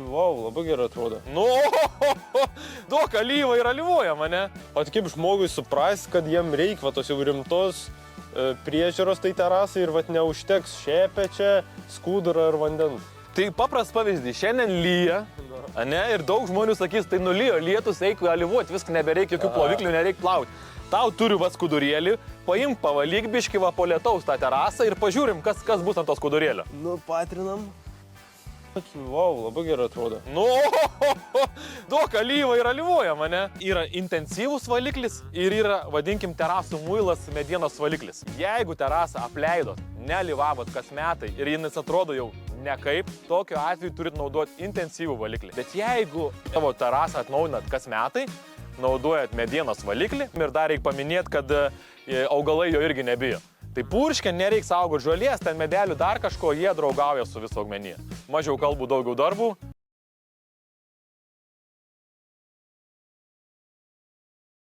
Wow, labai gerai atrodo. Nu, daug alyva ir alyvoja mane. O tai kaip žmogui supras, kad jiem reikia va, tos jau rimtos priežiūros tai terasai ir vat neužteks šepečia, skuduro ir vandens. Tai paprastas pavyzdys, šiandien lyja, ane, ir daug žmonių sakys, tai nulyjo, lietus, eik alyvuoti, viską nebereikia, jokių ploviklių nereikia plauti. Tau turiu va skudurėlį, paimk, pavalyk biškį va po lietaus tą terasą ir pažiūrim, kas bus ant to skudurėlio. Nu, patrinam. Wow, labai gerai atrodo. Nu, daug alyva ir alyvoja mane. Yra intensyvus valiklis ir yra, vadinkim, terasų muilas medienos valiklis. Jeigu terasą apleidot, nealyvavot kas metai ir jis atrodo jau nekaip, tokiu atveju turit naudoti intensyvų valiklį. Bet jeigu tavo terasą atnaujinat kas metai, naudojat medienos valiklį ir dar reikia paminėti, kad augalai jo irgi nebijo. Tai purškia, nereikia saugoti žolės, ten medelių dar kažko, jie draugauja su viso augmenija. Mažiau kalbų, daugiau darbų.